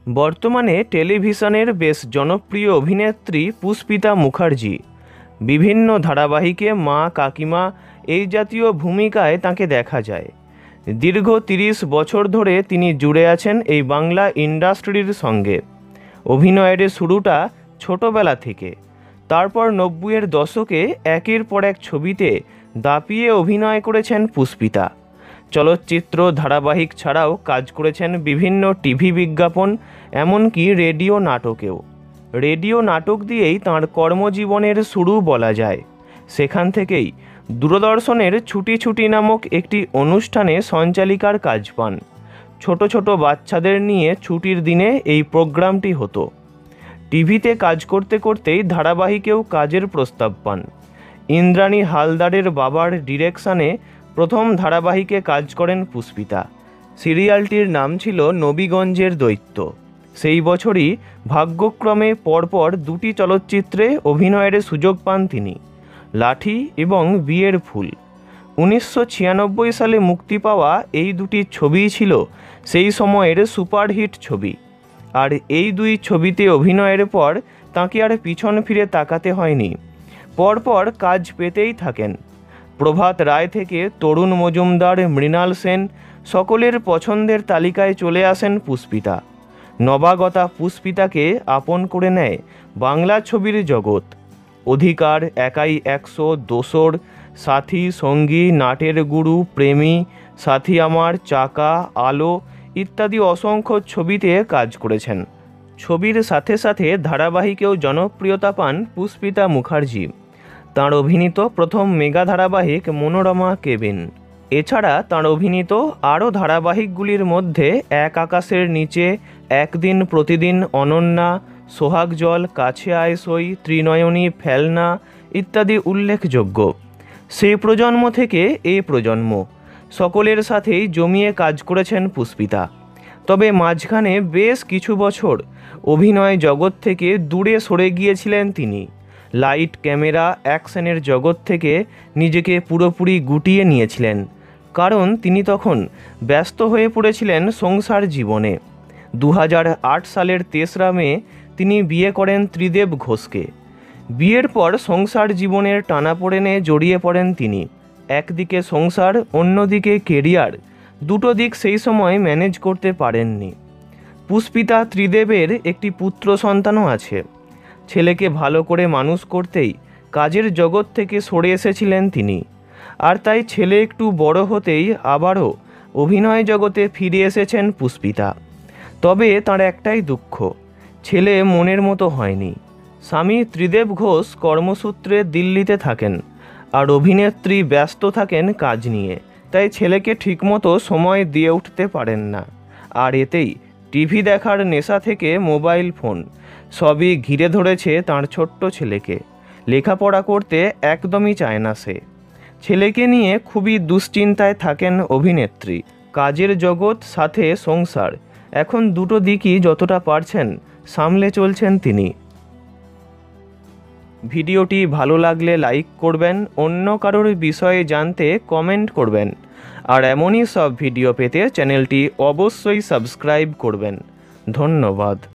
বর্তমানে টেলিভিশনের বেশ জনপ্রিয় অভিনেত্রী পুষ্পিতা মুখার্জি। বিভিন্ন ধারাবাহিকে মা, কাকিমা এই জাতীয় ভূমিকায় তাকে দেখা যায়। দীর্ঘ 30 বছর ধরে তিনি জুড়ে আছেন এই বাংলা ইন্ডাস্ট্রির সঙ্গে। অভিনয়ের শুরুটা ছোটবেলা থেকে, তারপর 90-এর দশকে একের পর এক ছবিতে দাপিয়ে অভিনয় করেছেন পুষ্পিতা। চলচ্চিত্র, ধারাবাহিক ছাড়াও কাজ করেছেন বিভিন্ন টিভি বিজ্ঞাপন, এমনকি রেডিও নাটকেও। রেডিও নাটক দিয়েই তাঁর কর্মজীবনের শুরু বলা যায়। সেখান থেকেই দূরদর্শনের ছুটি ছুটি নামক একটি অনুষ্ঠানে সঞ্চালিকার কাজ পান। ছোট ছোট বাচ্চাদের নিয়ে ছুটির দিনে এই প্রোগ্রামটি হতো। টিভিতে কাজ করতে করতেই ধারাবাহিকেও কাজের প্রস্তাব পান। ইন্দ্রাণী হালদারের বাবার ডিরেকশনে প্রথম ধারাবাহিকে কাজ করেন পুষ্পিতা। সিরিয়ালটির নাম ছিল নবীগঞ্জের দৈত্য। সেই বছরই ভাগ্যক্রমে পরপর দুটি চলচ্চিত্রে অভিনয়ের সুযোগ পান তিনি, লাঠি এবং বিয়ের ফুল। 1996 সালে মুক্তি পাওয়া এই দুটি ছবিই ছিল সেই সময়ের সুপারহিট ছবি। আর এই দুই ছবিতে অভিনয়ের পর তাঁকে আর পিছন ফিরে তাকাতে হয়নি। পরপর কাজ পেতেই থাকেন। প্রভাত রায় থেকে তরুণ মজুমদার, মৃণাল সেন সকলের পছন্দের তালিকায় চলে আসেন পুষ্পিতা। নবাগতা পুষ্পিতাকে আপন করে নেয় বাংলা ছবির জগৎ। অধিকার, একাই 100, দোসর, সাথী, সঙ্গী, নাটের গুরু, প্রেমী, সাথী আমার, চাকা, আলো ইত্যাদি অসংখ্য ছবিতে কাজ করেছেন। ছবির সাথে সাথে ধারাবাহিকেও জনপ্রিয়তা পান পুষ্পিতা মুখার্জি। তাঁর অভিনীত প্রথম মেগা ধারাবাহিক মনোরমা কেবিন। এছাড়া তাঁর অভিনীত আরও ধারাবাহিকগুলির মধ্যে এক আকাশের নিচে, একদিন প্রতিদিন, অনন্যা, সোহাগ জল, কাছে আয় সই, ত্রিনয়নী, ফেলনা ইত্যাদি উল্লেখযোগ্য। সেই প্রজন্ম থেকে এ প্রজন্ম সকলের সাথেই জমিয়ে কাজ করেছেন পুষ্পিতা। তবে মাঝখানে বেশ কিছু বছর অভিনয় জগৎ থেকে দূরে সরে গিয়েছিলেন তিনি। লাইট, ক্যামেরা, অ্যাকশনের জগৎ থেকে নিজেকে পুরোপুরি গুটিয়ে নিয়েছিলেন, কারণ তিনি তখন ব্যস্ত হয়ে পড়েছিলেন সংসার জীবনে। 2008 সালের 3রা মে তিনি বিয়ে করেন ত্রিদেব ঘোষকে। বিয়ের পর সংসার জীবনের টানাপোড়েনে জড়িয়ে পড়েন তিনি। একদিকে সংসার, অন্যদিকে কেরিয়ার, দুটো দিক সেই সময় ম্যানেজ করতে পারেননি। পুষ্পিতা ত্রিদেবের একটি পুত্র সন্তানও আছে। ছেলেকে ভালো করে মানুষ করতেই কাজের জগৎ থেকে সরে এসেছিলেন তিনি। আর তাই ছেলে একটু বড় হতেই আবারও অভিনয় জগতে ফিরে এসেছেন পুষ্পিতা। তবে তার একটাই দুঃখ, ছেলে মনের মতো হয়নি। স্বামী ত্রিদেব ঘোষ কর্মসূত্রে দিল্লিতে থাকেন, আর অভিনেত্রী ব্যস্ত থাকেন কাজ নিয়ে, তাই ছেলেকে ঠিকমতো সময় দিয়ে উঠতে পারেন না। আর এতেই টিভি দেখার নেশা থেকে মোবাইল ফোন সবই ঘিরে ধরেছে তাঁর ছোট্ট ছেলেকে। লেখাপড়া করতে একদমই চায় না সে। ছেলেকে নিয়ে খুবই দুশ্চিন্তায় থাকেন অভিনেত্রী। কাজের জগৎ সাথে সংসার, এখন দুটো দিকই যতটা পারছেন সামলে চলছেন তিনি। ভিডিওটি ভালো লাগলে লাইক করবেন, অন্য কারোর বিষয়ে জানতে কমেন্ট করবেন, আর এমনই সব ভিডিও পেতে চ্যানেলটি অবশ্যই সাবস্ক্রাইব করবেন। ধন্যবাদ।